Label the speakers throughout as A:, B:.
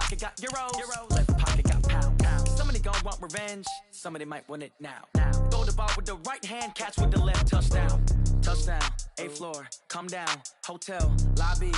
A: pocket got euros, left pocket got pounds. Somebody gon' want revenge, somebody might want it now. Throw the ball with the right hand, catch with the left, touchdown. Touchdown, 8th floor, come down, hotel, lobby.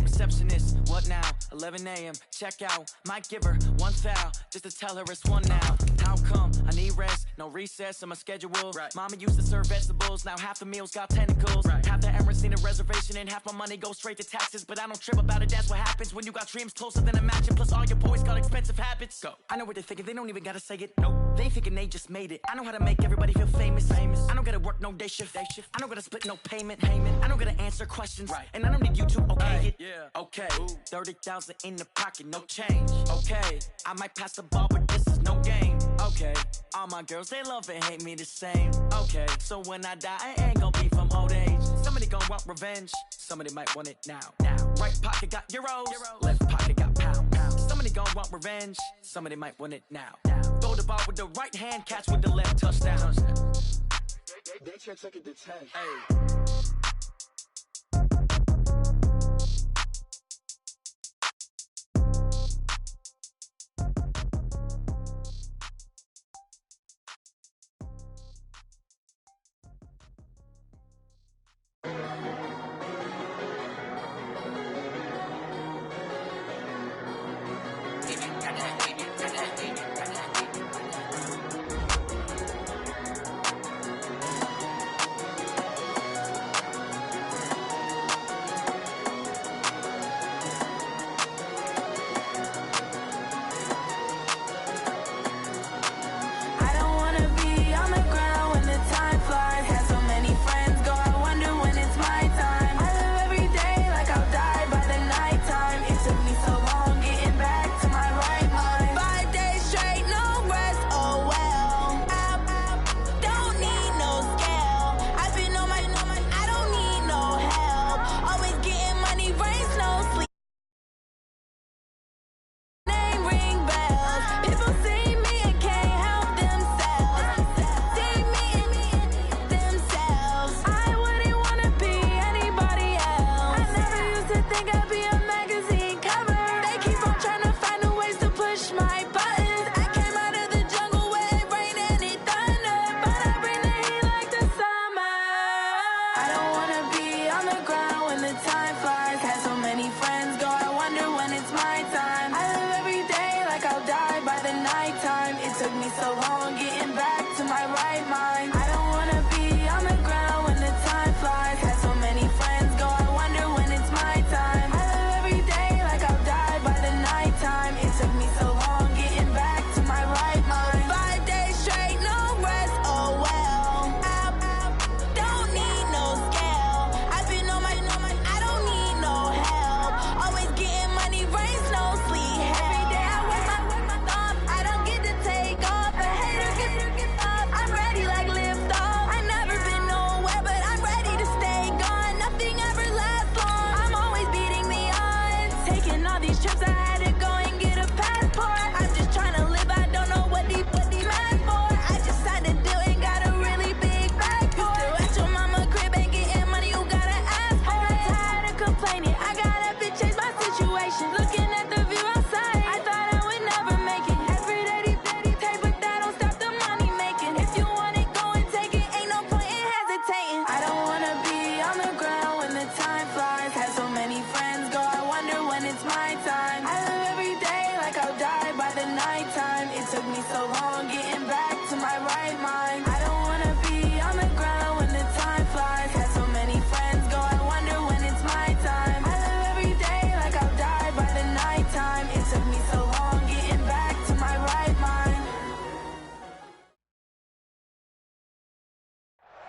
A: Receptionist, what now? 11 a.m. check out. Might give her one foul just to tell her it's one now. How come? I need rest, no recess in my schedule. Right. Mama used to serve vegetables, now half the meals got tentacles. Right. Half the Emirates seen a reservation and half my money goes straight to taxes. But I don't trip about it, that's what happens when you got dreams closer than a match. And plus all your boys got expensive habits. Go. I know what they're thinking, they don't even gotta say it. Nope. They thinking they just made it. I know how to make everybody feel famous. I don't gotta work no day shift. I don't gotta split no payment. I don't gotta answer questions. Right. And I don't need you to okay it. Yeah. Okay, 30,000 in the pocket, no change. Okay, I might pass the ball, but this is no game. Okay, all my girls, they love and hate me the same. Okay, so when I die, I ain't gon' be from old age. Somebody gon' want revenge, somebody might want it now. Right pocket got euros, left pocket got pounds. Somebody gon' want revenge, somebody might want it now. Throw the ball with the right hand, catch with the left, touchdown.
B: They check second to 10.
A: Hey.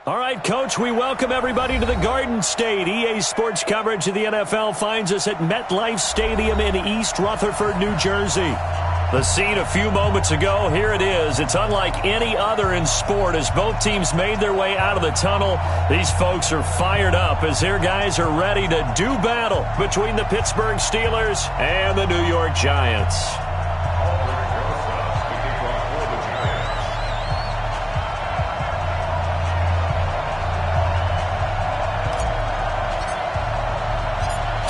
C: All right, Coach, we welcome everybody to the Garden State. EA Sports coverage of the NFL finds us at MetLife Stadium in East Rutherford, New Jersey. The scene a few moments ago, here it is. It's unlike any other in sport as both teams made their way out of the tunnel. These folks are fired up as their guys are ready to do battle between the Pittsburgh Steelers and the New York Giants.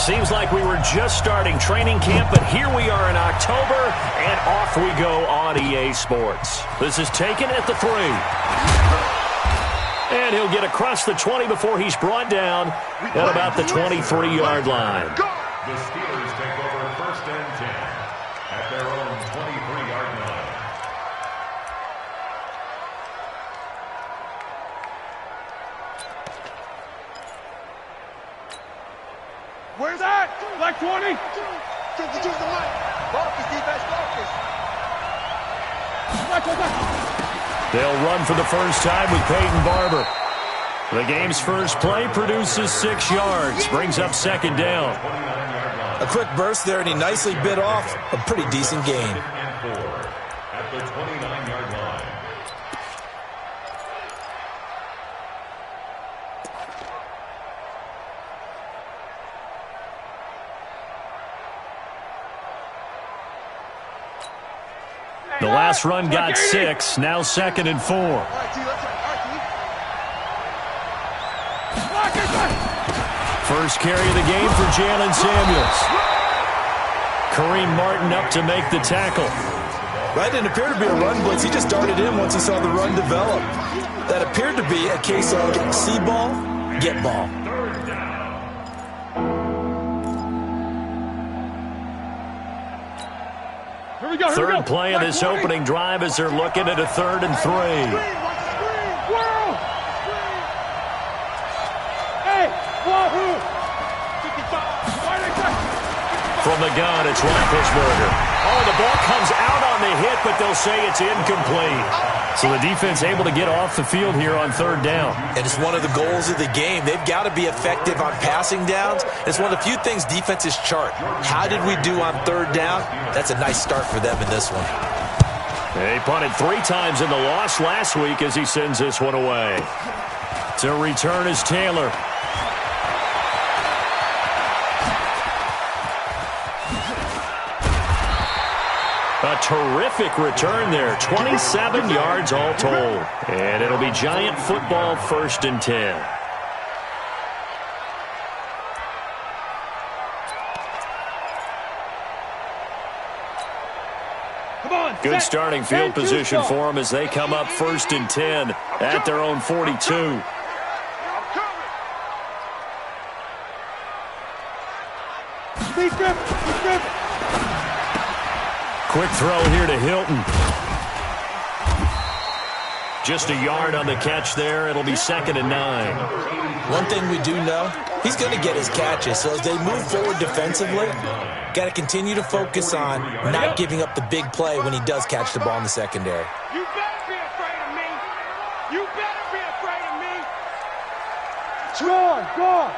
C: Seems like we were just starting training camp, but here we are in October, and off we go on EA Sports. This is taken at the 3. And he'll get across the 20 before he's brought down at about the 23-yard line.
D: The Steelers take over 1st and 10 at their own 23-yard line.
E: Where's that? Black 20?
C: They'll run for the first time with Peyton Barber. The game's first play produces 6 yards, brings up 2nd down.
F: A quick burst there, and he nicely bit off a pretty decent gain.
D: At the 29-yard line.
C: The last run got 6, now 2nd and 4. First carry of the game for Jalen Samuels. Kareem Martin up to make the tackle.
F: That didn't appear to be a run blitz. He just darted in once he saw the run develop. That appeared to be a case of see ball, get ball.
C: Third play of this opening drive as they're looking at a 3rd and 3. From the gun, it's Roethlisberger. Oh, the ball comes out on the hit, but they'll say it's incomplete. So the defense able to get off the field here on 3rd down.
F: And it's one of the goals of the game. They've got to be effective on passing downs. It's one of the few things defenses chart. How did we do on 3rd down? That's a nice start for them in this one.
C: They punted 3 times in the loss last week as he sends this one away. To return is Taylor. A terrific return there. 27 yards all told. And it'll be Giant football 1st and 10. Good starting field position for them as they come up 1st and 10 at their own 42. Quick throw here to Hilton. Just a yard on the catch there. It'll be 2nd and 9.
F: One thing we do know, he's going to get his catches. So as they move forward defensively, got to continue to focus on not giving up the big play when he does catch the ball in the secondary.
E: You better be afraid of me. You better be afraid of me. Go on.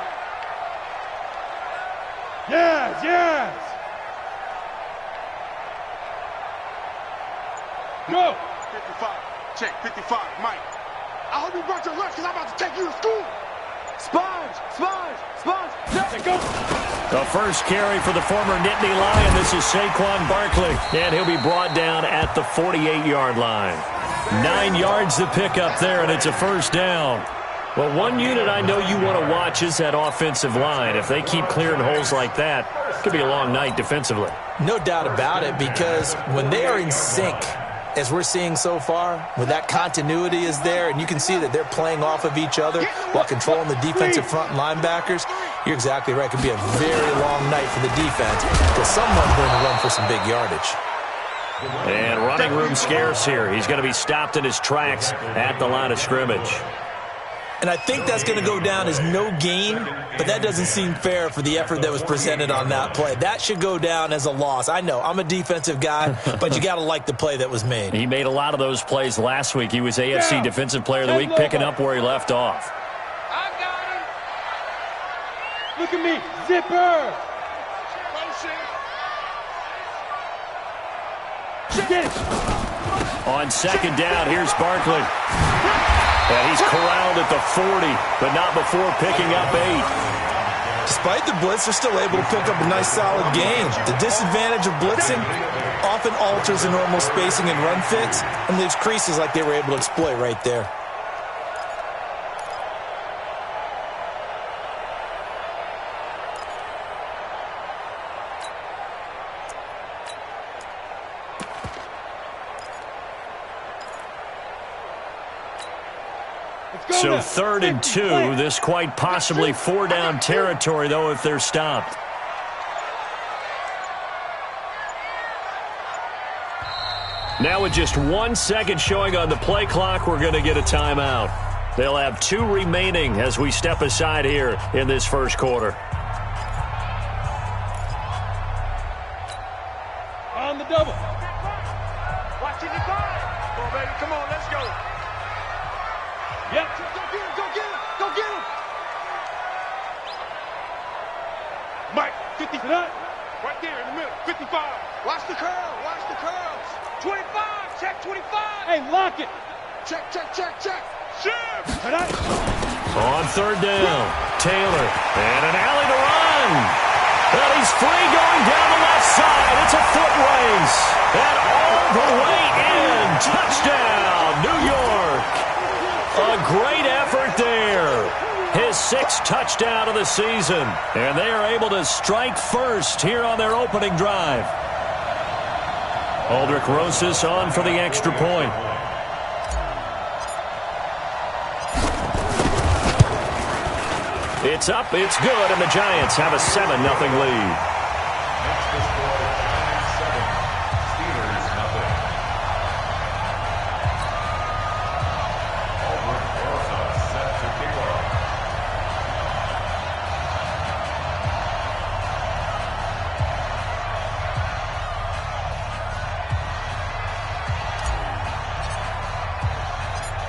E: Yes. Go.
B: 55. Check. 55. Mike. I hope you brought your lunch because I'm about to take you to school. Sponge.
E: Go.
C: The first carry for the former Nittany Lion. This is Saquon Barkley. And he'll be brought down at the 48-yard line. 9 yards to pick up there, and it's a 1st down. Well, one unit I know you want to watch is that offensive line. If they keep clearing holes like that, it could be a long night defensively.
F: No doubt about it, because when they are in sync, as we're seeing so far, when that continuity is there and you can see that they're playing off of each other while controlling the defensive front linebackers, you're exactly right. It could be a very long night for the defense because someone's going to run for some big yardage.
C: And running room scarce here. He's going to be stopped in his tracks at the line of scrimmage.
F: And I think that's going to go down as no gain, but that doesn't seem fair for the effort that was presented on that play. That should go down as a loss. I know, I'm a defensive guy, but you got to like the play that was made.
C: He made a lot of those plays last week. He was AFC Defensive Player of the Week, picking up where he left off.
E: I got him. Look at me. Zipper. Get it.
C: On 2nd down, here's Barkley. And he's corralled at the 40, but not before picking up 8.
F: Despite the blitz, they're still able to pick up a nice solid gain. The disadvantage of blitzing often alters the normal spacing and run fits and leaves creases like they were able to exploit right there.
C: So 3rd and 2. This quite possibly 4-down territory, though, if they're stopped. Now with just 1 second showing on the play clock, we're going to get a timeout. They'll have 2 remaining as we step aside here in this first quarter.
E: On the double.
B: Watching the guard. Come on, baby. Come on, let's go.
E: Yep.
B: Go get him. Go get him. Go get him. Mike, 50. Right there in the middle. 55. Watch the curl. Watch the curls. 25. Check 25.
E: Hey, lock it.
B: Check, check, check, check. Shift.
C: On 3rd down, Taylor, and an alley to run. Well, he's free going down the left side. It's a foot race. And all the way in. Touchdown, New York. A great effort there. His 6th touchdown of the season. And they are able to strike first here on their opening drive. Aldrich Rosas on for the extra point. It's up, it's good, and the Giants have a 7-0 lead.
D: Next to score, Giants 7, Steelers 0. Aldrich Rosas set to kick off.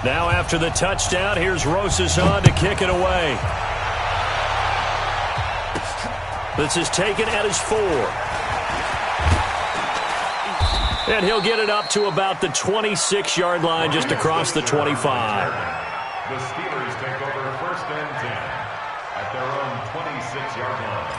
C: Now after the touchdown, here's Rosas on to kick it away. This is taken at his 4. And he'll get it up to about the 26-yard line just across the 25.
D: The Steelers take over 1st and 10 at their own 26-yard line.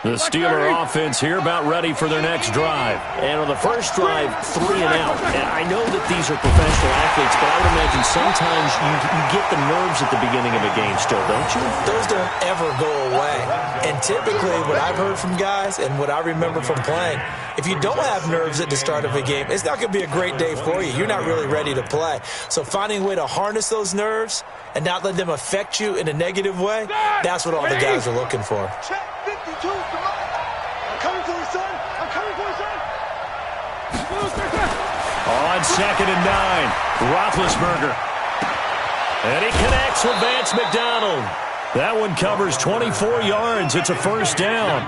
C: The Steeler offense here about ready for their next drive. And on the first drive, 3 and out. And I know that these are professional athletes, but I would imagine sometimes you get the nerves at the beginning of a game still, don't you?
F: Those don't ever go away. And typically what I've heard from guys and what I remember from playing, if you don't have nerves at the start of a game, it's not going to be a great day for you. You're not really ready to play. So finding a way to harness those nerves and not let them affect you in a negative way, that's what all the guys are looking for.
B: Check 52. Come on. I'm coming for you, son. I'm coming for you, son.
C: On 2nd and 9, Roethlisberger. And he connects with Vance McDonald. That one covers 24 yards. It's a 1st down.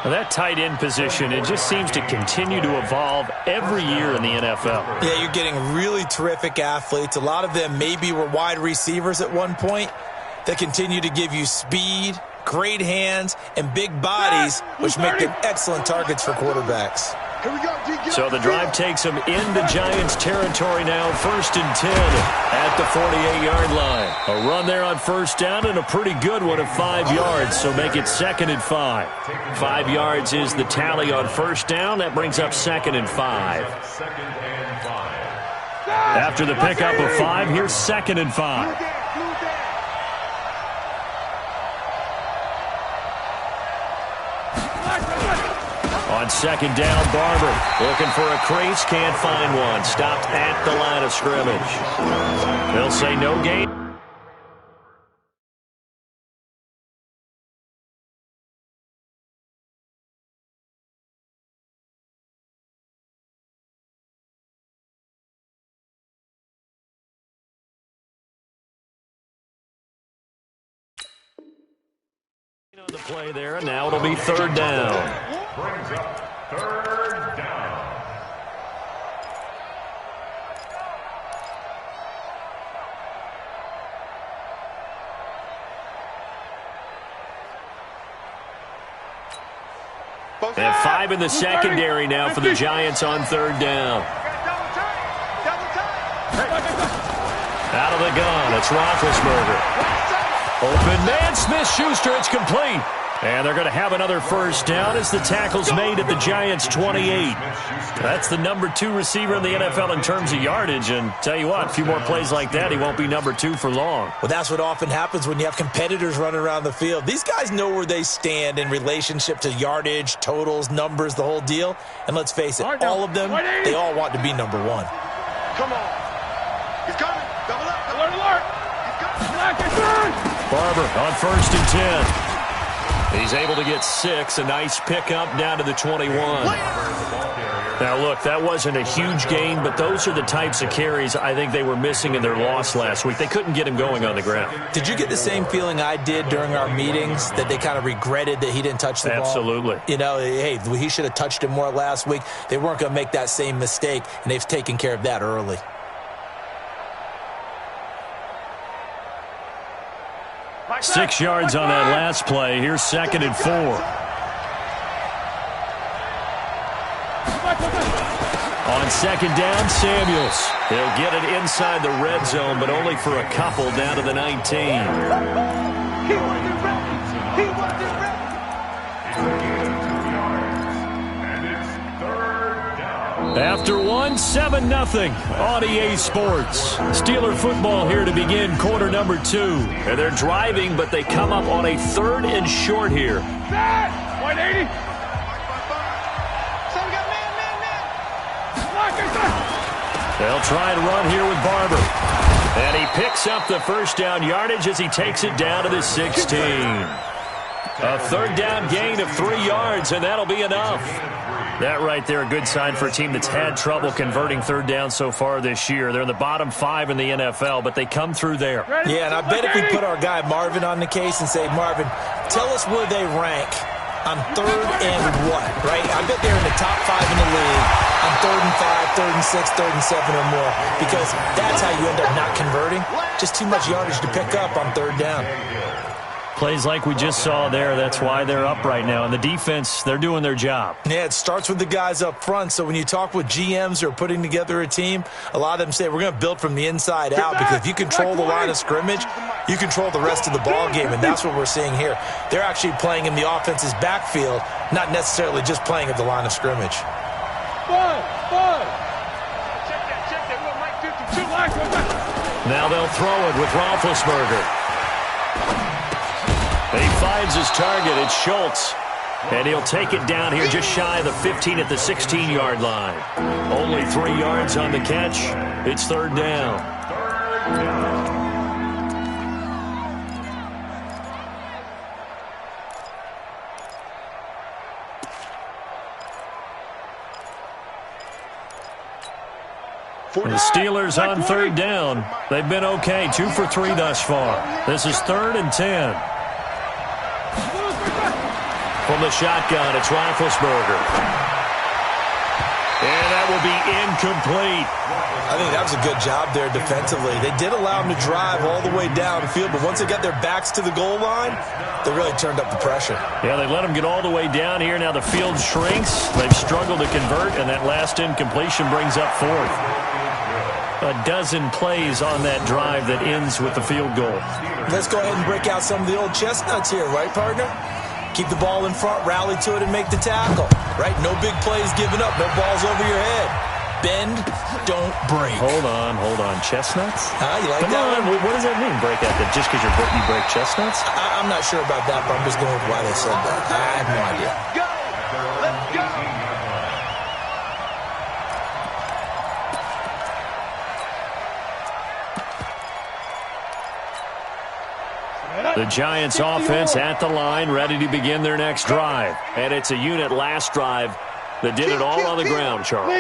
G: Now that tight end position, it just seems to continue to evolve every year in the NFL.
F: Yeah, you're getting really terrific athletes. A lot of them maybe were wide receivers at one point that continue to give you speed, great hands, and big bodies, which make them excellent targets for quarterbacks.
B: Here we go, G.
C: So the drive takes them into Giants territory now, 1st and 10 at the 48-yard line. A run there on 1st down and a pretty good one of 5 yards, so make it 2nd and 5. 5 yards is the tally on 1st down. That brings up 2nd and 5. After the pickup of 5, here's 2nd and 5. On 2nd down, Barber looking for a crease, can't find one. Stopped at the line of scrimmage. They'll say no gain. On the play there, and now it'll be 3rd down.
D: Brings up 3rd down.
C: And 5 in the secondary now for the Giants on 3rd down. Out of the gun, it's Roethlisberger. Open man, Smith-Schuster, it's complete. And they're going to have another first down as the tackle's made at the Giants' 28. That's the number 2 receiver in the NFL in terms of yardage. And tell you what, a few more plays like that, he won't be number 2 for long.
F: Well, that's what often happens when you have competitors running around the field. These guys know where they stand in relationship to yardage, totals, numbers, the whole deal. And let's face it, all of them, they all want to be number 1.
B: Come on. He's coming. Double up. Alert, alert. He's coming.
C: Barber on 1st and 10. He's able to get 6. A nice pickup down to the 21. Now, look, that wasn't a huge gain, but those are the types of carries I think they were missing in their loss last week. They couldn't get him going on the ground.
F: Did you get the same feeling I did during our meetings, that they kind of regretted that he didn't touch the ball?
C: Absolutely.
F: You know, hey, he should have touched it more last week. They weren't going to make that same mistake, and they've taken care of that early.
C: Six yards on that last play. Here's 2nd and 4. On 2nd down, Samuels. He'll get it inside the red zone, but only for a couple down to the 19.
B: He wasn't ready. He wasn't ready.
C: After 1, 7-0 on EA Sports. Steeler football here to begin quarter number 2. And they're driving, but they come up on a 3rd and short here.
B: 180. So we got man.
C: They'll try and run here with Barber. And he picks up the first down yardage as he takes it down to the 16. A 3rd down gain of 3 yards, and that'll be enough. That right there, a good sign for a team that's had trouble converting 3rd down so far this year. They're in the bottom 5 in the NFL, but they come through there.
F: Yeah, and I bet if we put our guy Marvin on the case and say, Marvin, tell us where they rank on 3rd and what, right? I bet they're in the top 5 in the league on 3rd and 5, 3rd and 6, 3rd and 7 or more, because that's how you end up not converting. Just too much yardage to pick up on 3rd down.
C: Plays like we just saw there, that's why they're up right now. And the defense, they're doing their job.
F: Yeah, it starts with the guys up front. So when you talk with GMs who are putting together a team, a lot of them say we're going to build from the inside out, because if you control the line of scrimmage, you control the rest of the ball game, and that's what we're seeing here. They're actually playing in the offense's backfield, not necessarily just playing at the line of scrimmage.
C: Now they'll throw it with Roethlisberger. He finds his target. It's Schultz. And he'll take it down here just shy of the 15 at the 16-yard line. Only 3 yards on the catch. It's 3rd down. The Steelers on 3rd down. They've been okay. 2 for 3 thus far. This is 3rd and 10. From the shotgun, it's Roethlisberger. And that will be incomplete.
F: I think that was a good job there defensively. They did allow them to drive all the way downfield, but once they got their backs to the goal line, they really turned up the pressure.
C: Yeah, they let them get all the way down here. Now the field shrinks. They've struggled to convert, and that last incompletion brings up 4th. A dozen plays on that drive that ends with the field goal.
F: Let's go ahead and break out some of the old chestnuts here, right, partner? Keep the ball in front, rally to it, and make the tackle, right? No big plays given up, no balls over your head. Bend, don't break.
C: Hold on. Chestnuts?
F: You like
C: Come
F: that
C: on.
F: one?
C: What does that mean, break out? That just because you break chestnuts?
F: I'm not sure about that, but I'm just going with why they said that. I have no idea.
B: Go! Let's go!
C: The Giants offense at the line, ready to begin their next drive. And it's a unit last drive that did it all on the ground, Charles.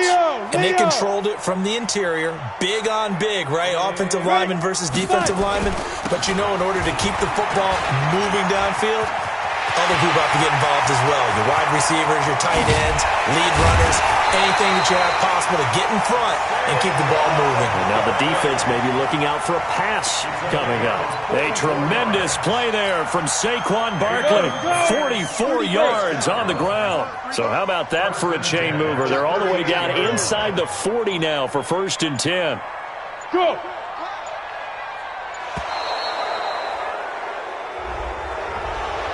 F: And they controlled it from the interior, big on big, right? Offensive lineman versus defensive lineman. But you know, in order to keep the football moving downfield, other people have to get involved as well. Your wide receivers, your tight ends, lead runners, anything that you have possible to get in front and keep the ball moving.
C: And now the defense may be looking out for a pass coming up. A tremendous play there from Saquon Barkley. 44 yards on the ground. So how about that for a chain mover? They're all the way down inside the 40 now for 1st and 10.
B: Go!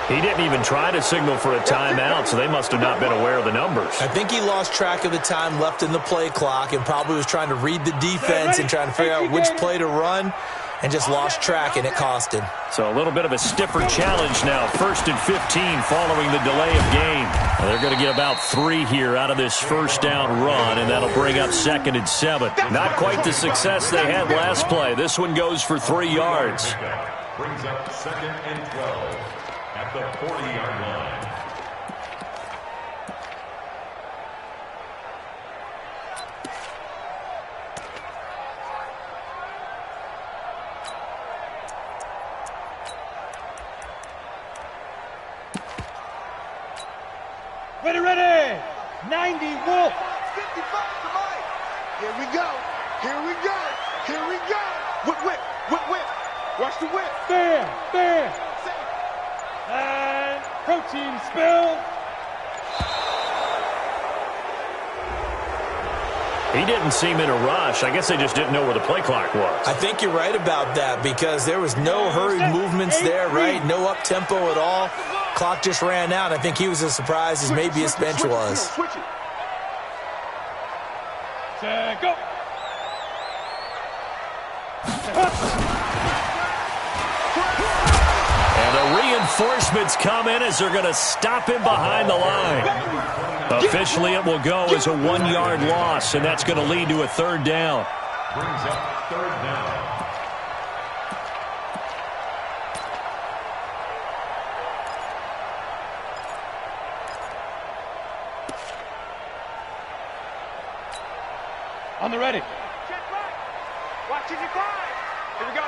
G: He didn't even try to signal for a timeout, so they must have not been aware of the numbers.
F: I think he lost track of the time left in the play clock and probably was trying to read the defense and trying to figure out which play to run and just lost track, and it cost him.
G: So a little bit of a stiffer challenge now. 1st and 15 following the delay of game. They're going to get about 3 here out of this first down run, and that'll bring up 2nd and 7. Not quite the success they had last play. This one goes for 3 yards.
D: Brings up 2nd and 12 at the 40-yard line.
B: Ready. 90 Wolf. 55 to Mike. Here we go. Whip. Watch the whip. Bam. And protein spill.
G: He didn't seem in a rush. I guess they just didn't know where the play clock was.
F: I think you're right about that because there was no hurried movements there, right? No up-tempo at all. Clock just ran out. I think he was as surprised as maybe his bench was.
B: Set, go.
G: And the reinforcements come in as they're going to stop him behind the line. Officially, it will go as a 1-yard loss, and that's going to lead to a 3rd down.
D: Brings up 3rd down.
B: On the ready. Check right. Watch it, 5. Here we go.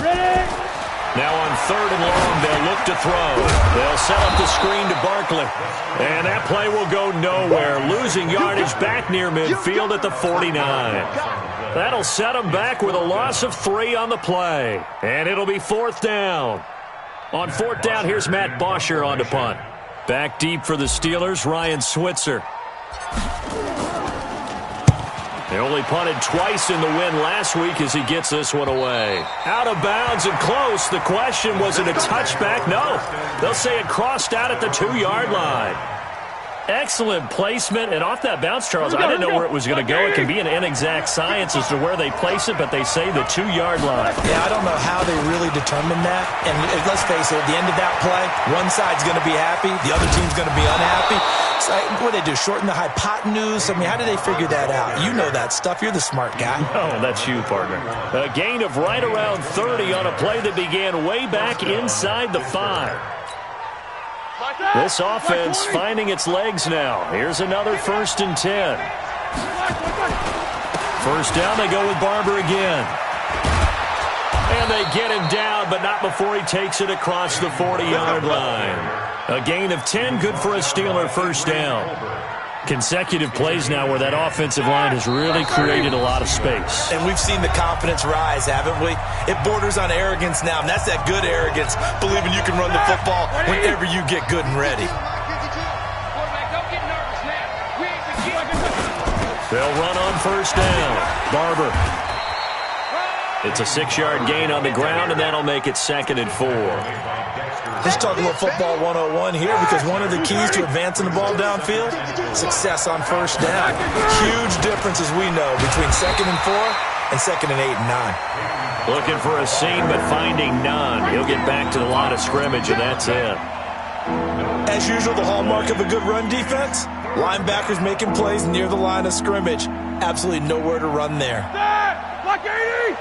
B: Ready.
G: Now on 3rd and long, they'll look to throw. They'll set up the screen to Barkley. And that play will go nowhere, losing yardage back near midfield at the 49. That'll set them back with a loss of 3 on the play. And it'll be 4th down. On 4th down, here's Matt Bosher on to punt. Back deep for the Steelers, Ryan Switzer. They only punted twice in the win last week as he gets this one away. Out of bounds and close. The question, was it a touchback? No. They'll say it crossed out at the 2-yard line. Excellent placement, and off that bounce, Charles, I didn't know where it was going to go. It can be an inexact science as to where they place it, but they say the 2-yard line.
F: Yeah, I don't know how they really determined that. And let's face it, at the end of that play, one side's going to be happy, the other team's going to be unhappy. So what do they do, shorten the hypotenuse? I mean, how do they figure that out? You know that stuff. You're the smart guy.
G: Oh, that's you, partner. A gain of right around 30 on a play that began way back inside the 5. This offense finding its legs now. Here's another 1st and 10. 1st down, they go with Barber again. And they get him down, but not before he takes it across the 40-yard line. A gain of 10, good for a Steeler 1st down. Consecutive plays now where that offensive line has really created a lot of space.
F: And we've seen the confidence rise, haven't we? It borders on arrogance now, and that's that good arrogance, believing you can run the football whenever you get good and ready.
G: They'll run on 1st down. Barber. It's a 6-yard gain on the ground, and that'll make it 2nd and 4.
F: Let's talk a little football 101 here, because one of the keys to advancing the ball downfield, success on 1st down. Huge difference, as we know, between 2nd and 4 and 2nd and 8 and 9.
G: Looking for a seam, but finding none. He'll get back to the line of scrimmage, and that's it.
F: As usual, the hallmark of a good run defense, linebackers making plays near the line of scrimmage. Absolutely nowhere to run there.
B: Block 80!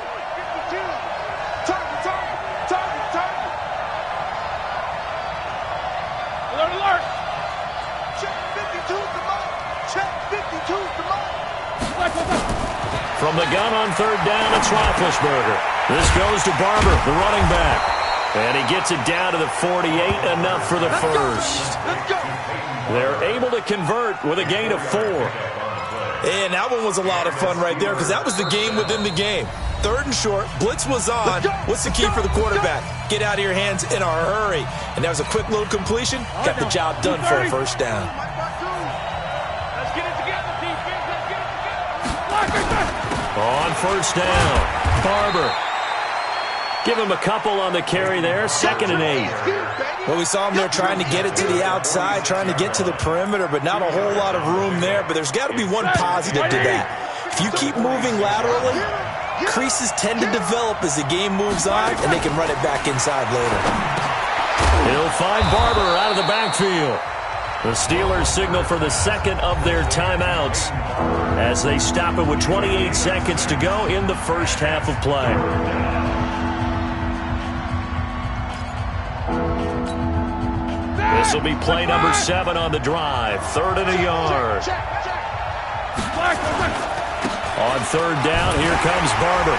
B: Alert! Check 52 to Mike. Check 52 to Mike.
G: From the gun on 3rd down, it's Roethlisberger. This goes to Barber, the running back. And he gets it down to the 48, enough for the first.
B: Let's go.
G: They're able to convert with a gain of 4.
F: And that one was a lot of fun right there, because that was the game within the game. 3rd and short, blitz was on. What's the key for the quarterback? Get out of your hands in a hurry. And that was a quick little completion. Got the job done for a 1st down.
B: Let's get it together, defense. Let's get it together.
G: On 1st down, Barber.
C: Give him a couple on the carry there, 2nd and 8.
F: Well, we saw him there trying to get it to the outside, trying to get to the perimeter, but not a whole lot of room there. But there's got to be one positive to that. If you keep moving laterally, creases tend to develop as the game moves on, and they can run it back inside later.
C: He'll find Barber out of the backfield. The Steelers signal for the 2nd of their timeouts as they stop it with 28 seconds to go in the first half of play. This will be play number 7 on the drive. 3rd and a yard. On 3rd down, here comes Barber.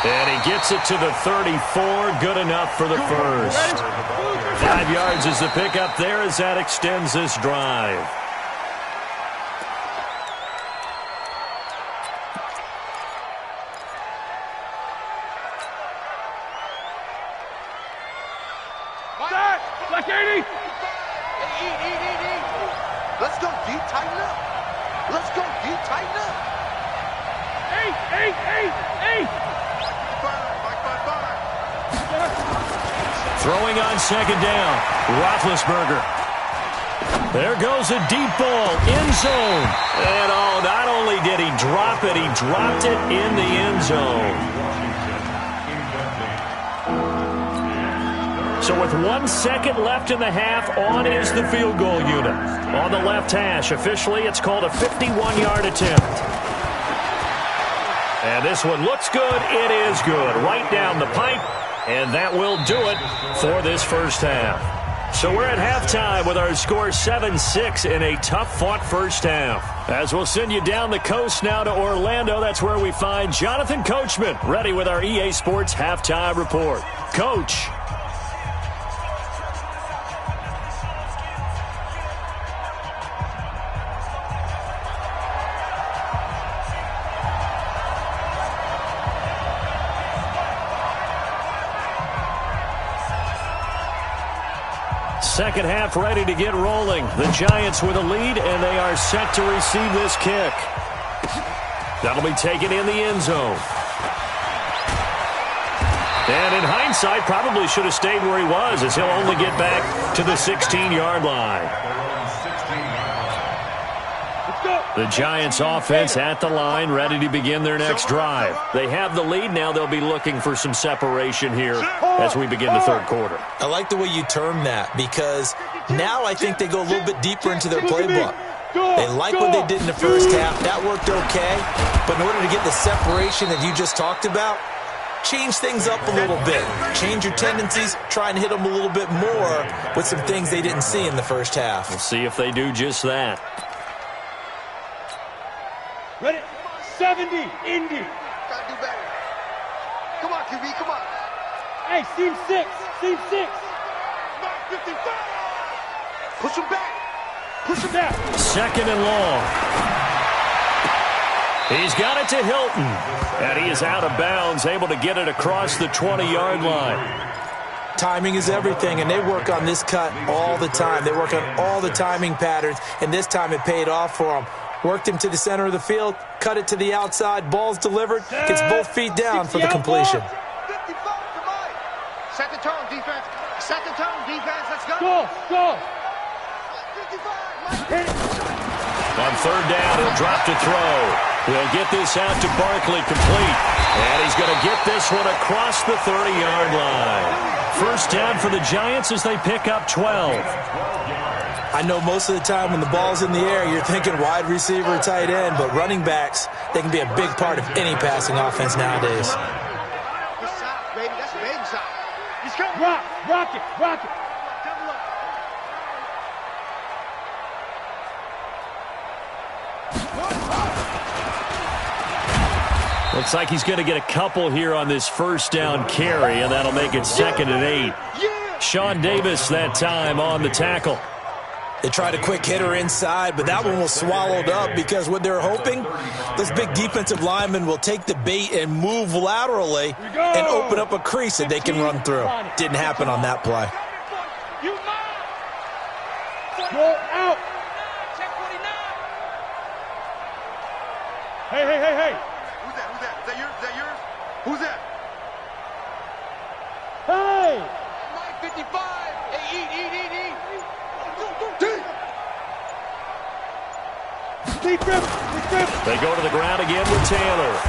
C: And he gets it to the 34. Good enough for the first. 5 yards is the pickup there as that extends this drive.
E: Black 80!
B: Eat. Let's go deep, tighten up. Let's go deep, tighten up.
E: 8!
C: Throwing on 2nd down, Roethlisberger. There goes a deep ball, end zone. And not only did he drop it, he dropped it in the end zone. So with 1 second left in the half, on is the field goal unit. On the left hash, officially it's called a 51-yard attempt. And this one looks good. It is good. Right down the pipe. And that will do it for this first half. So we're at halftime with our score 7-6 in a tough-fought first half. As we'll send you down the coast now to Orlando, that's where we find Jonathan Coachman ready with our EA Sports halftime report. Coach. Second half ready to get rolling. The Giants with a lead, and they are set to receive this kick. That'll be taken in the end zone. And in hindsight, probably should have stayed where he was, as he'll only get back to the 16-yard line. The Giants offense at the line, ready to begin their next drive. They have the lead. Now they'll be looking for some separation here as we begin the third quarter.
F: I like the way you term that, because now I think they go a little bit deeper into their playbook. They like what they did in the first half. That worked okay. But in order to get the separation that you just talked about, change things up a little bit. Change your tendencies. Try and hit them a little bit more with some things they didn't see in the first half.
C: We'll see if they do just that.
E: Ready? 70, Indy.
B: Gotta do better. Come on, QB, come on.
E: Hey, seam 6.
B: 55. Push him back.
E: Push him back.
C: 2nd and long. He's got it to Hilton. And he is out of bounds, able to get it across the 20-yard line.
F: Timing is everything, and they work on this cut all the time. They work on all the timing patterns, and this time it paid off for them. Worked him to the center of the field, cut it to the outside, ball's delivered, gets both feet down for the completion.
B: 55, come on. Set the tone, defense. Set the tone, defense. Let's go.
E: Go.
B: 55.
C: On 3rd down, he'll drop to throw. He'll get this out to Barkley, complete. And he's going to get this one across the 30-yard line. First down for the Giants as they pick up 12.
F: I know most of the time when the ball's in the air, you're thinking wide receiver, tight end, but running backs, they can be a big part of any passing offense nowadays.
B: Good side, baby. That's baby side. He's coming.
E: Rock it.
C: Looks like he's going to get a couple here on this first down carry, and that'll make it 2nd and 8. Sean Davis that time on the tackle.
F: They tried a quick hitter inside, but that one was swallowed up because what they're hoping, those big defensive linemen will take the bait and move laterally and open up a crease that they can run through. Didn't happen on that play.
E: Go out. Hey.
B: Who's that? Is that yours? Who's that?
E: Hey, eat.
C: They go to the ground again with Taylor.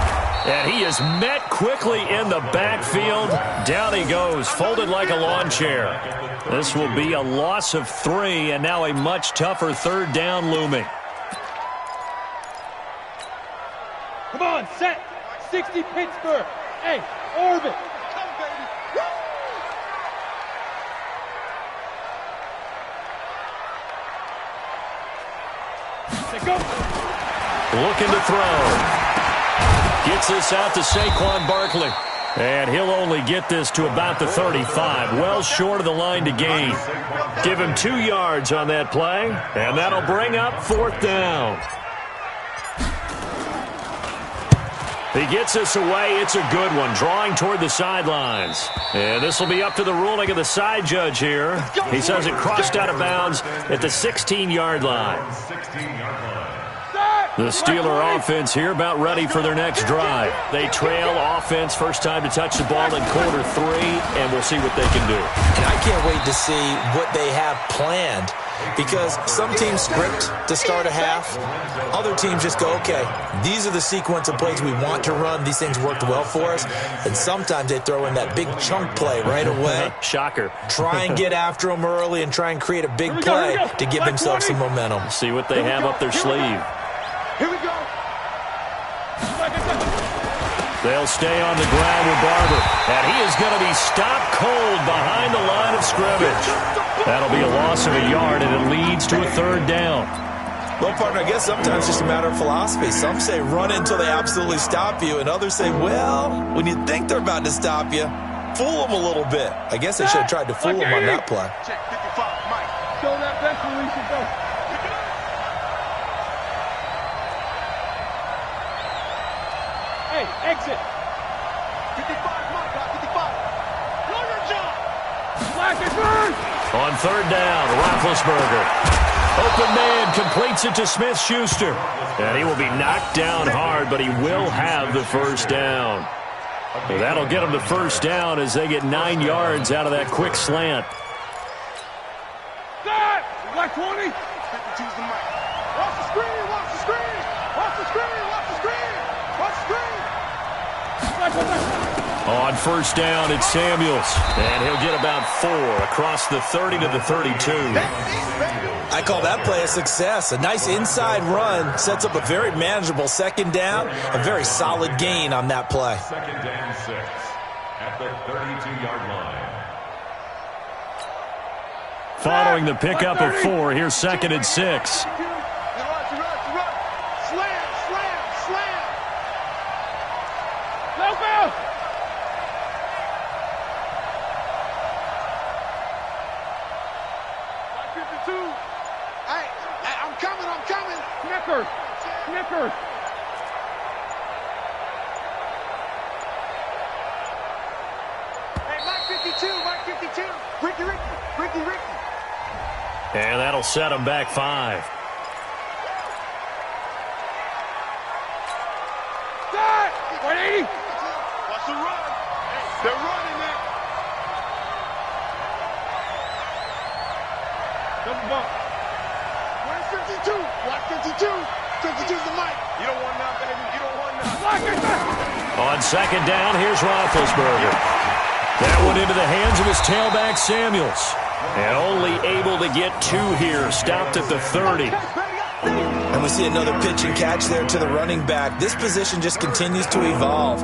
C: And he is met quickly in the backfield. Down he goes, folded like a lawn chair. This will be a loss of 3, and now a much tougher third down looming.
B: Come on, set. 60 Pittsburgh. Hey, orbit. Come, baby. Woo! Go.
C: Looking to throw. Gets this out to Saquon Barkley. And he'll only get this to about the 35. Well short of the line to gain. Give him 2 yards on that play. And that'll bring up 4th down. He gets this away. It's a good one. Drawing toward the sidelines. And this will be up to the ruling of the side judge here. He says it crossed out of bounds at the 16-yard line. The Steeler offense here about ready for their next drive. They trail offense, first time to touch the ball in quarter 3, and we'll see what they can do.
F: And I can't wait to see what they have planned, because some teams script to start a half. Other teams just go, okay, these are the sequence of plays we want to run. These things worked well for us. And sometimes they throw in that big chunk play right away.
C: Shocker.
F: Try and get after them early and try and create a big play to give themselves some momentum.
C: See what they have up their sleeve.
B: Here we go.
C: They'll stay on the ground with Barber. And he is going to be stopped cold behind the line of scrimmage. That'll be a loss of a yard, and it leads to a 3rd down.
F: Well, partner, I guess sometimes it's just a matter of philosophy. Some say run until they absolutely stop you, and others say, well, when you think they're about to stop you, fool them a little bit. I guess they should have tried to fool them on that play.
B: Check 55, Mike. Show that best release and go. Hey, exit. 55, Mike, 55. Lawyer job. Black and burn.
C: On 3rd down, Roethlisberger. Open man completes it to Smith-Schuster. And he will be knocked down hard, but he will have the 1st down. So that'll get him the 1st down as they get 9 yards out of that quick slant.
B: Black 20. 52's the mic. Watch the screen, watch the screen. Watch the screen, watch the screen. Watch the screen.
C: On 1st down, it's Samuels. And he'll get about 4 across the 30 to the 32.
F: I call that play a success. A nice inside run sets up a very manageable 2nd down. A very solid gain on that play.
D: 2nd down 6 at the 32-yard line.
C: Following the pickup of 4, here's 2nd and 6.
B: Snickers. Hey, Mike 52. Ricky.
C: And that'll set him back 5.
B: Set! 180. Watch the run. They're running it. Double bump. Where's 52? Watch 52. 52's the mic. You don't want none, baby. You don't want none.
C: On 2nd down, here's Roethlisberger. That went into the hands of his tailback, Samuels. And only able to get 2 here. Stopped at the 30.
F: And we see another pitch and catch there to the running back. This position just continues to evolve.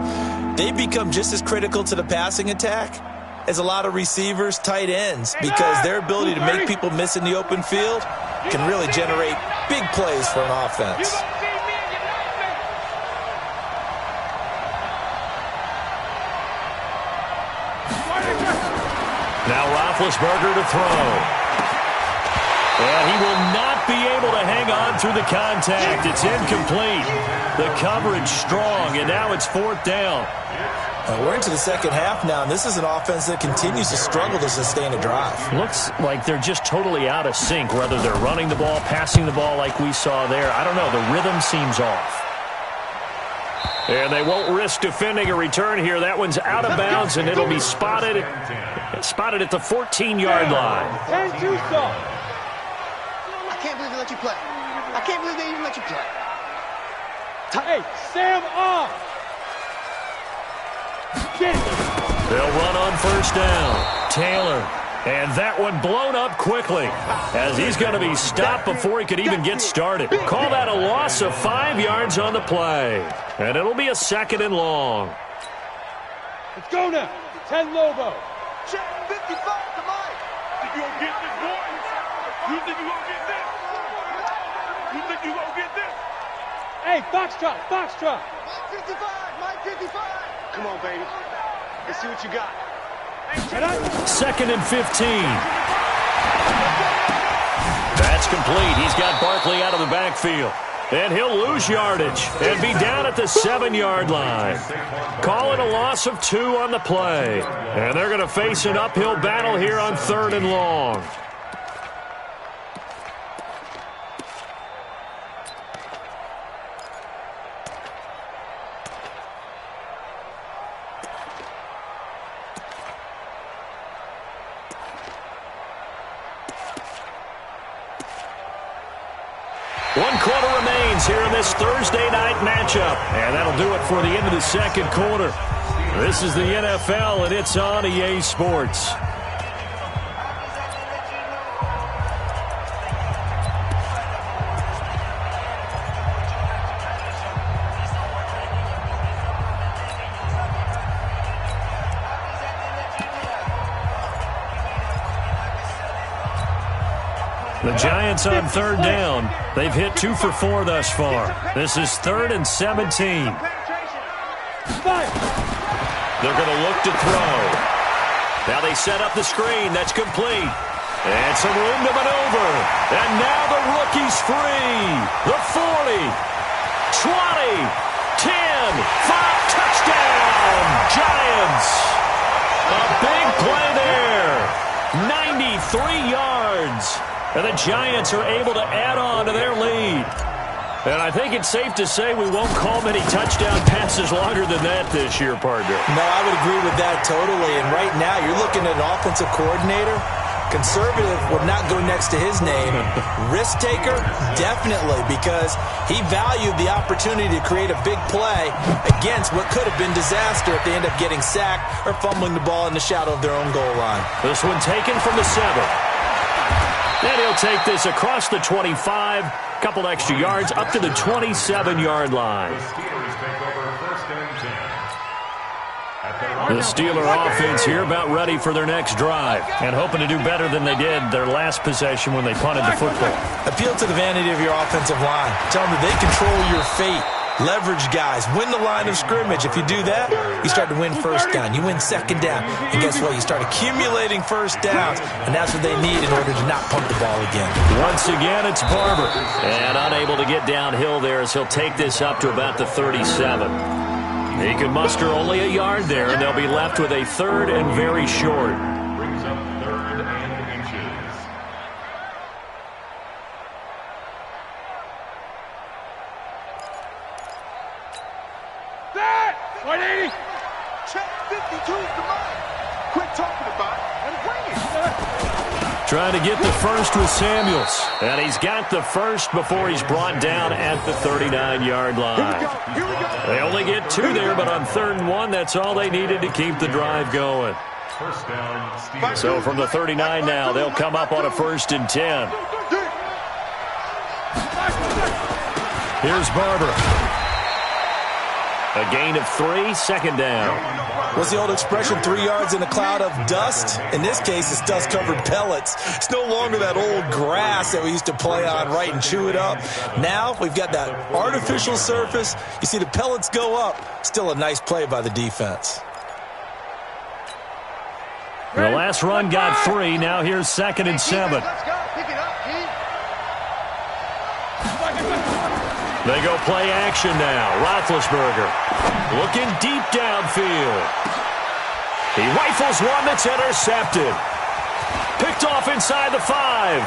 F: They become just as critical to the passing attack as a lot of receivers, tight ends, because their ability to make people miss in the open field can really generate big plays for an offense.
C: Now Roethlisberger to throw. And he will not be able to hang on through the contact. It's incomplete. The coverage strong, and now it's 4th down.
F: We're into the 2nd half now, and this is an offense that continues to struggle to sustain a drive.
C: Looks like they're just totally out of sync, whether they're running the ball, passing the ball like we saw there. I don't know. The rhythm seems off. And they won't risk defending a return here. That one's out of bounds, and it'll be spotted at the 14-yard line.
B: I can't believe they let you play. I can't believe they even let you play.
E: Hey, Sam off. Get it.
C: They'll run on first down. Taylor. And that one blown up quickly as he's going to be stopped before he could even get started. Call that a loss of 5 yards on the play. And it'll be a 2nd and long.
E: Let's go now. 10 Lobo.
B: Check 55 to Mike.
E: Think you gonna get this, boy? You think you gonna get this? You think you gonna get this? Hey, Foxtrot, Foxtrot.
B: Mike 55, Mike 55. Come on, baby. Let's see what you got.
C: 2nd and 15. That's complete. He's got Barkley out of the backfield. And he'll lose yardage and be down at the 7-yard line. Call it a loss of 2 on the play. And they're going to face an uphill battle here on 3rd and long. One quarter remains here in this Thursday night matchup. And that'll do it for the end of the 2nd quarter. This is the NFL, and it's on EA Sports. The Giants on 3rd down. They've hit 2 for 4 thus far. This is 3rd and 17. They're going to look to throw. Now they set up the screen. That's complete. And some room to maneuver. And now the rookie's free. The 40, 20, 10, 5, touchdown, Giants. A big play there. 93 yards. And the Giants are able to add on to their lead. And I think it's safe to say we won't call many touchdown passes longer than that this year, partner.
F: No, I would agree with that totally. And right now, you're looking at an offensive coordinator. Conservative would not go next to his name. Risk taker, definitely, because he valued the opportunity to create a big play against what could have been disaster if they end up getting sacked or fumbling the ball in the shadow of their own goal line.
C: This one taken from the 7. And he'll take this across the 25, couple extra yards, up to the 27-yard line. The Steeler offense here about ready for their next drive and hoping to do better than they did their last possession when they punted the football.
F: Appeal to the vanity of your offensive line. Tell them that they control your fate. Leverage guys. Win the line of scrimmage. If you do that, you start to win first down. You win second down. And guess what? You start accumulating first downs. And that's what they need in order to not pump the ball again.
C: Once again, it's Barber. And unable to get downhill there as he'll take this up to about the 37. He can muster only a yard there, and they'll be left with a 3rd and very short.
D: Brings up 3rd and inches.
E: That! 180!
B: Check 52 to Mike. Quit talking about it and bring it.
C: Trying to get the first with Samuels. And he's got the first before he's brought down at the 39-yard line.
B: Here we go.
C: They only get 2 there, but on 3rd and 1, that's all they needed to keep the drive going.
D: First down, Steelers.
C: So from the 39 now, they'll come up on a 1st and 10. Here's Barber. A gain of 3, 2nd down.
F: What's the old expression, 3 yards in a cloud of dust? In this case, it's dust-covered pellets. It's no longer that old grass that we used to play on, right, and chew it up. Now we've got that artificial surface. You see the pellets go up. Still a nice play by the defense.
C: The last run got 3. Now here's 2nd and 7.
B: Let's go. Pick it up, Keith.
C: They go play action now. Roethlisberger looking deep downfield. He rifles one that's intercepted. Picked off inside the 5.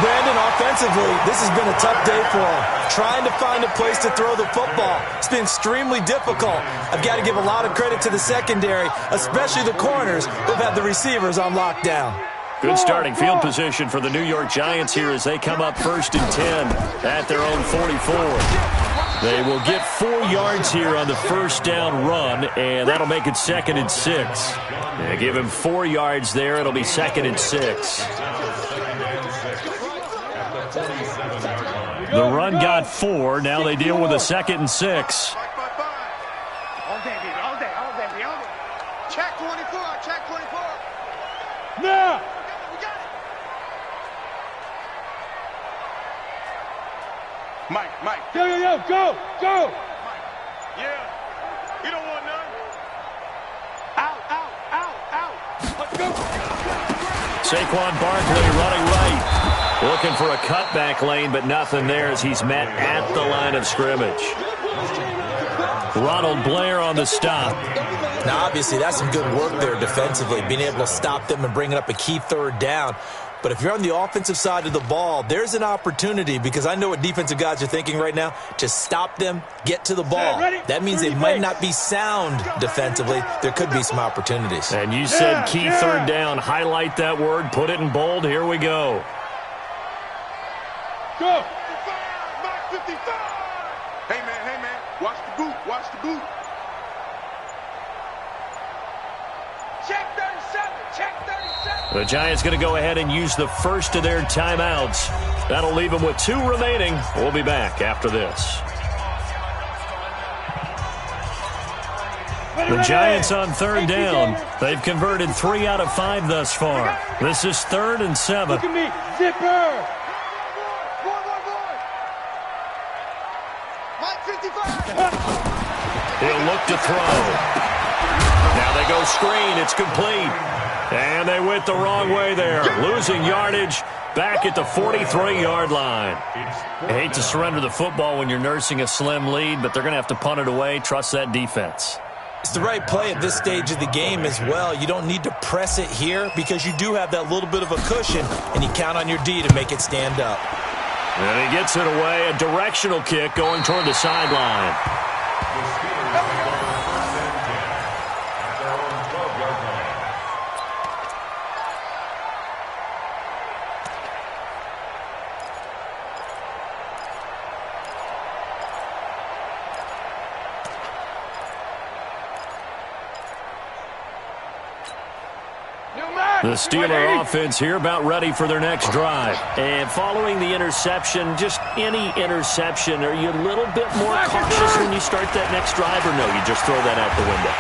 F: Brandon, offensively, this has been a tough day for him. Trying to find a place to throw the football. It's been extremely difficult. I've got to give a lot of credit to the secondary, especially the corners who've had the receivers on lockdown.
C: Good starting field position for the New York Giants here as they come up 1st and 10 at their own 44. They will get 4 yards here on the first down run, and that'll make it 2nd and 6. They give him 4 yards there. It'll be 2nd and 6. The run got 4. Now they deal with a 2nd and 6.
B: All day, baby. All day. Check 24. Check 24.
E: Now.
B: We got it. Mike.
E: Yo, go.
B: Mike. Yeah. You don't want none. Out. Let's go.
C: Saquon Barkley running right. Looking for a cutback lane, but nothing there as he's met at the line of scrimmage. Ronald Blair on the stop.
F: Now, obviously, that's some good work there defensively, being able to stop them and bringing up a key 3rd down. But if you're on the offensive side of the ball, there's an opportunity, because I know what defensive guys are thinking right now. Just stop them, get to the ball. That means they might not be sound defensively. There could be some opportunities.
C: And you said key 3rd down. Highlight that word. Put it in bold. Here we go.
E: Go.
B: 55. Hey, man. Watch the boot. Check 37.
C: The Giants going to go ahead and use the first of their timeouts. That'll leave them with 2 remaining. We'll be back after this. The Giants on 3rd down. They've converted 3 out of 5 thus far. This is 3rd and 7.
E: Look at me. Zipper.
C: He'll look to throw. Now they go screen. It's complete. And they went the wrong way there. Losing yardage back at the 43-yard line. I hate to surrender the football when you're nursing a slim lead, but they're going to have to punt it away. Trust that defense.
F: It's the right play at this stage of the game as well. You don't need to press it here because you do have that little bit of a cushion, and you count on your D to make it stand up.
C: And he gets it away. A directional kick going toward the sideline. The Steeler offense here about ready for their next drive. And following the interception, just any interception, are you a little bit more cautious when you start that next drive, or no, you just throw that out the window?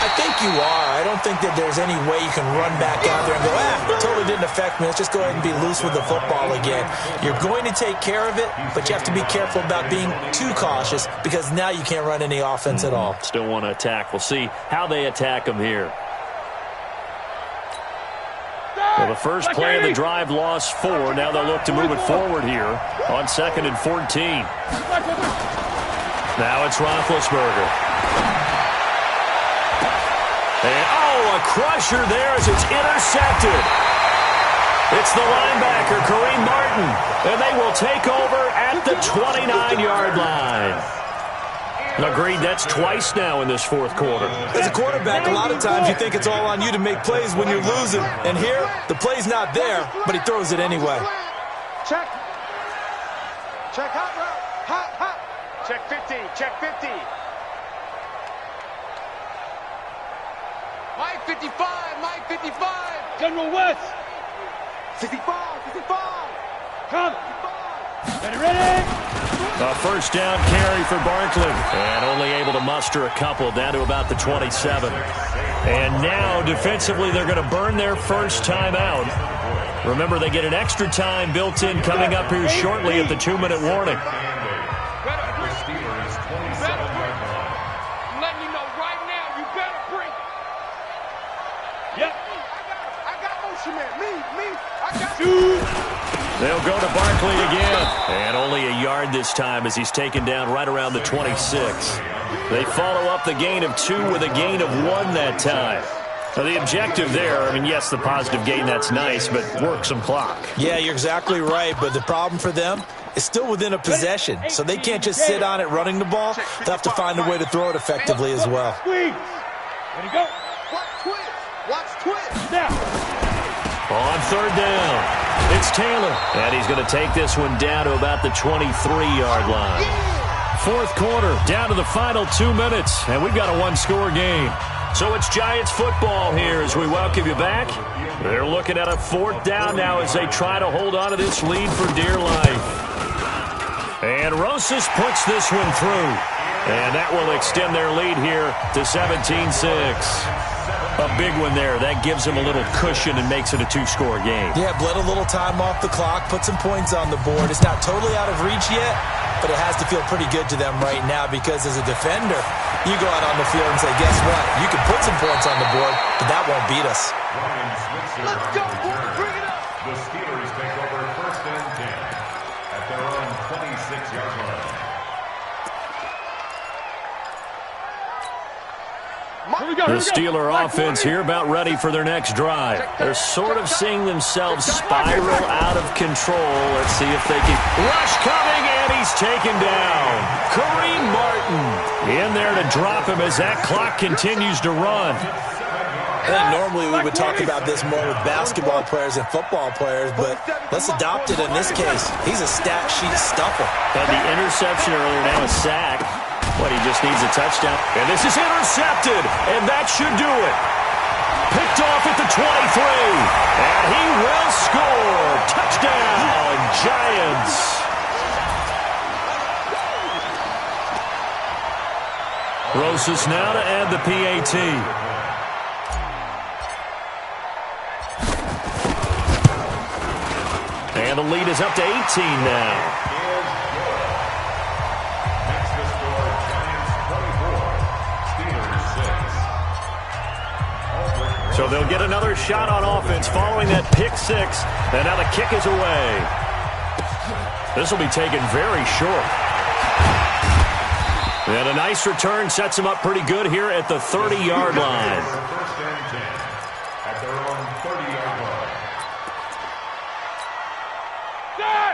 F: I think you are. I don't think that there's any way you can run back out there and go, it totally didn't affect me. Let's just go ahead and be loose with the football again. You're going to take care of it, but you have to be careful about being too cautious because now you can't run any offense at all.
C: Still want to attack. We'll see how they attack them here. Well, the first play of the drive lost 4. Now they'll look to move it forward here on 2nd and 14. Now it's Roethlisberger. And, a crusher there as it's intercepted. It's the linebacker, Kareem Martin, and they will take over at the 29-yard line. Agreed, that's twice now in this 4th quarter.
F: As a quarterback, a lot of times you think it's all on you to make plays when you're losing. And here, the play's not there, but he throws it anyway.
B: Check hot route. Hot. Check 50. Mike 55.
E: General West.
B: 55.
E: Come. Ready.
C: A first down carry for Barkley. And only able to muster a couple down to about the 27. And now, defensively, they're going to burn their first timeout. Remember, they get an extra time built in coming up here shortly at the 2-minute warning.
B: The Steelers 27-yard line. I'm letting you know right now, you better bring it.
E: Yep.
B: I got motion man. Me. I got you.
C: They'll go to Barkley again. And only a yard this time as he's taken down right around the 26. They follow up the gain of 2 with a gain of 1 that time. The objective there, I mean, yes, the positive gain, that's nice, but work some clock.
F: Yeah, you're exactly right, but the problem for them is still within a possession, so they can't just sit on it running the ball. They'll have to find a way to throw it effectively as well.
E: Ready, go.
B: Watch twist. Watch twist.
E: Now.
C: On third down, it's Taylor, and he's going to take this one down to about the 23-yard line. Fourth quarter, down to the final 2 minutes, and we've got a one-score game. So it's Giants football here as we welcome you back. They're looking at a fourth down now as they try to hold on to this lead for dear life. And Rosas puts this one through, and that will extend their lead here to 17-6. A big one there. That gives them a little cushion and makes it a two-score game.
F: Yeah, bled a little time off the clock, put some points on the board. It's not totally out of reach yet, but it has to feel pretty good to them right now because as a defender, you go out on the field and say, guess what? You can put some points on the board, but that won't beat us.
B: Let's go, boy. Bring it up.
D: The Steelers take over first and 10 at their own 26-yard line.
C: The Steeler offense here about ready for their next drive. They're sort of seeing themselves spiral out of control. Let's see if they can. Rush coming, and he's taken down. Kareem Martin in there to drop him as that clock continues to run.
F: I think normally we would talk about this more with basketball players and football players, but let's adopt it in this case. He's a stat sheet stuffer.
C: Had the interception earlier, now a sack. But he just needs a touchdown. And this is intercepted, and that should do it. Picked off at the 23. And he will score. Touchdown, Giants. Rosas now to add the PAT. And the lead is up to 18 now. So they'll get another shot on offense following that pick six. And now the kick is away. This will be taken very short. And a nice return sets him up pretty good here at the 30-yard line.
D: First and 10 at their own 30-yard line.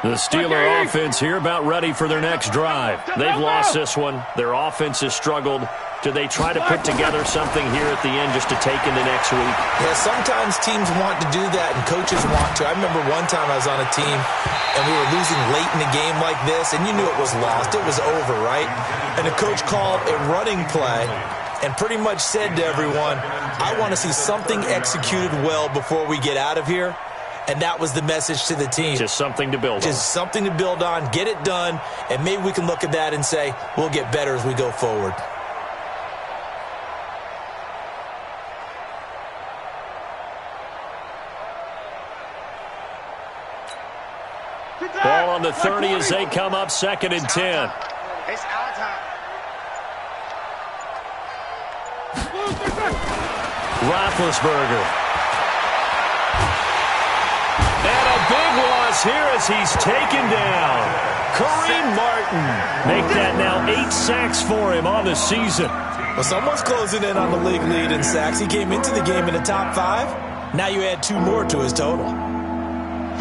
C: The Steeler offense here about ready for their next drive. They've lost this one. Their offense has struggled. Do they try to put together something here at the end just to take into next week?
F: Yeah, sometimes teams want to do that and coaches want to. I remember one time I was on a team and we were losing late in a game like this and you knew it was lost. It was over, right? And the coach called a running play and pretty much said to everyone, I want to see something executed well before we get out of here. And that was the message to the team.
C: Just something to build on.
F: Just something to build on, get it done, and maybe we can look at that and say, we'll get better as we go forward.
C: Ball on the 30 as they come up 2nd and 10.
B: It's our time.
C: Roethlisberger. And a big loss here as he's taken down. Kareem Martin. Make that now 8 sacks for him on the season.
F: Well, someone's closing in on the league lead in sacks. He came into the game in the top 5. Now you add 2 more to his total.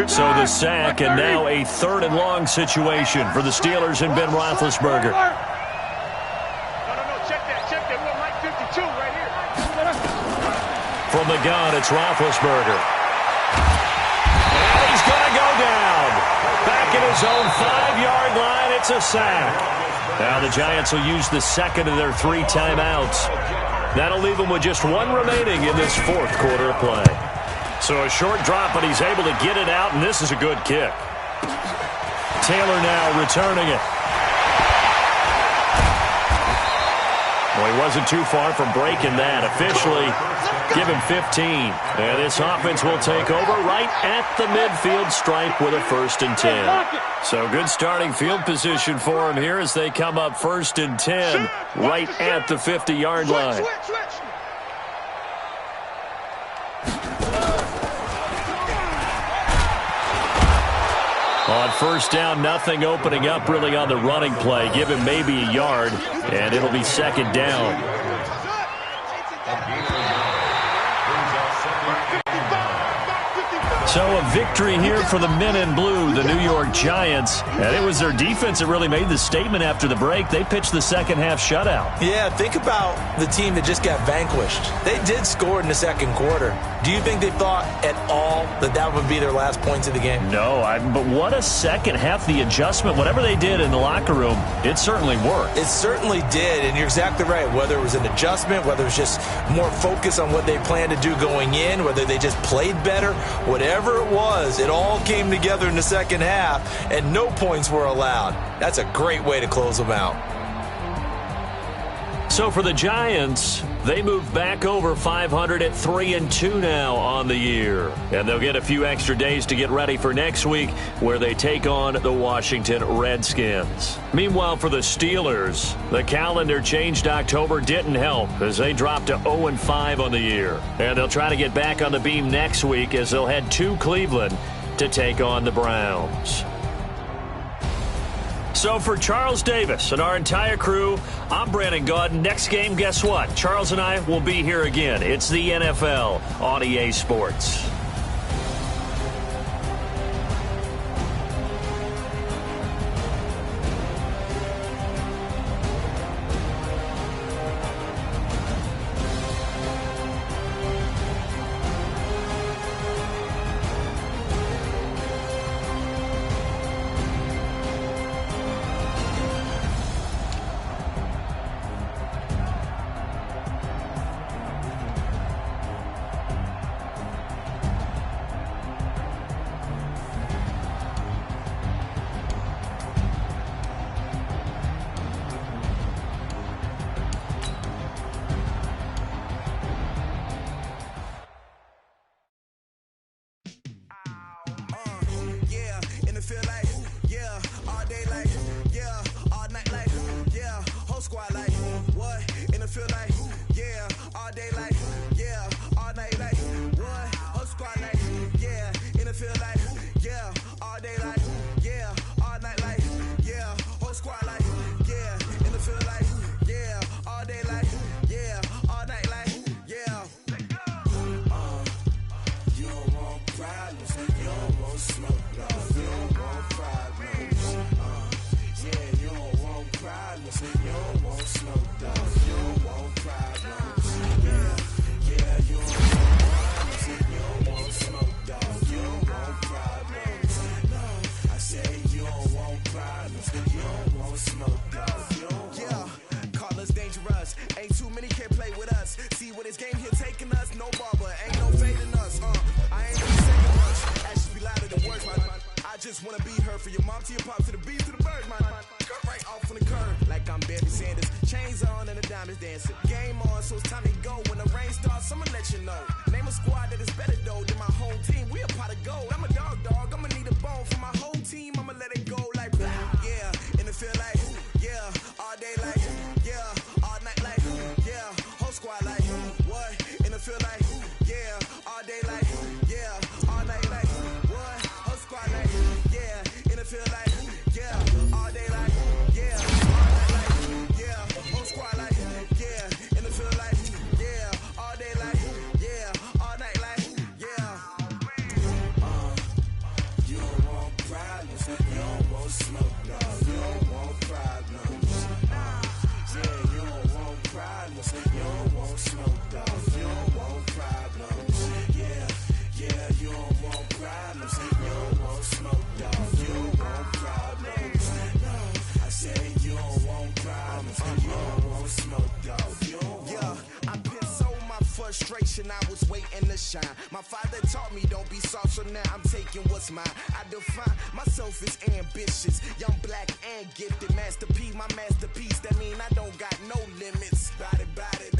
C: So the sack, and now a 3rd and long situation for the Steelers and Ben Roethlisberger.
B: No, check that. We want Mike 52 right here.
C: From the gun, it's Roethlisberger. And he's going to go down. Back at his own 5-yard line, it's a sack. Now the Giants will use the second of their 3 timeouts. That'll leave them with just 1 remaining in this 4th quarter of play. So a short drop, but he's able to get it out, and this is a good kick. Taylor now returning it. Well, he wasn't too far from breaking that. Officially, give him 15. And this offense will take over right at the midfield stripe with a 1st and 10. So good starting field position for him here as they come up 1st and 10 right at the 50-yard line. On 1st down, nothing opening up really on the running play. Give him maybe a yard, and it'll be 2nd down. So a victory here for the men in blue, the New York Giants. And it was their defense that really made the statement after the break. They pitched the second half shutout.
F: Yeah, think about the team that just got vanquished. They did score in the second quarter. Do you think they thought at all that that would be their last points of the game?
C: No, but what a second half. The adjustment, whatever they did in the locker room, it certainly worked.
F: It certainly did, and you're exactly right. Whether it was an adjustment, whether it was just more focus on what they planned to do going in, whether they just played better, whatever it was, it all came together in the second half, and no points were allowed. That's a great way to close them out.
C: So for the Giants, they move back over 500 at 3-2 now on the year. And they'll get a few extra days to get ready for next week, where they take on the Washington Redskins. Meanwhile, for the Steelers, the calendar changed October didn't help as they dropped to 0-5 on the year. And they'll try to get back on the beam next week as they'll head to Cleveland to take on the Browns. So for Charles Davis and our entire crew, I'm Brandon Gaudin. Next game, guess what? Charles and I will be here again. It's the NFL on EA Sports.
H: I was waiting to shine. My father taught me don't be soft, so now I'm taking what's mine. I define myself as ambitious, young, black, and gifted. Masterpiece, my masterpiece. That mean I don't got no limits. Bout it,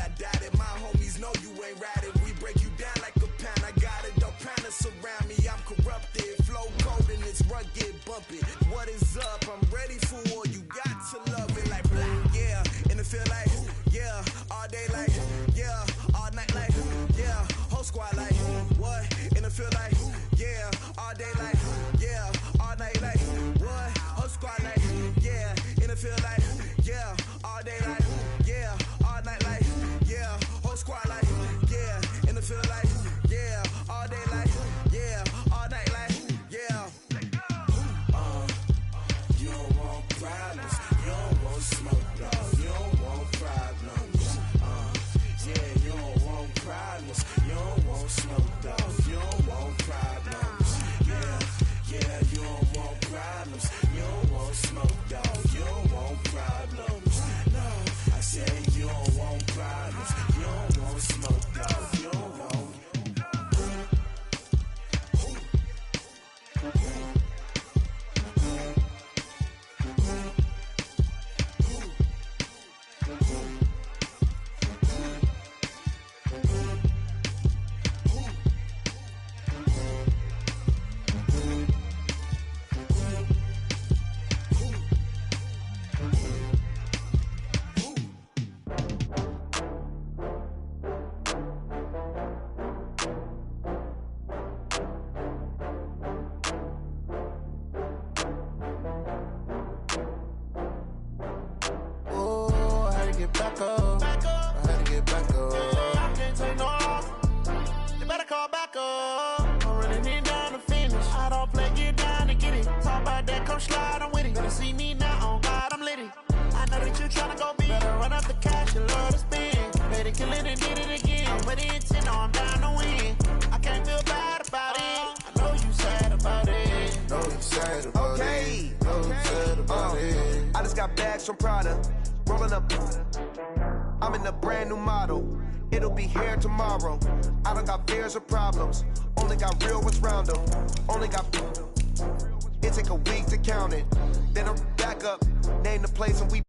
H: I doubt it. My homies know you ain't ratted. We break you down like a pound. I got it, don't pound us around me. I'm corrupted, flow cold and it's rugged, bumpy. What is up? I'm ready for war. You got to love it like black, yeah. And it feel like, yeah, all day like, yeah, all night like, yeah, whole squad like, what? And it feel like, yeah, all day like, yeah, all night like, what? Whole squad like, yeah, and it feel like, yeah, all day like, yeah, all night like, yeah, whole squad like, yeah, and it feel like, yeah, all day like, yeah, all tryna go big. Better run up the cash, you love to spend. Better kill it and did it again. I'm with the intent, no, I'm down to win. I can't feel bad about it. I know you sad about it.
I: Know you sad about it. Know you sad about it.
H: I just got bags from Prada. Rolling up. I'm in a brand new model. It'll be here tomorrow. I don't got fears or problems. Only got real ones round them. Only got. It take a week to count it. Then I'm back up. Name the place and we.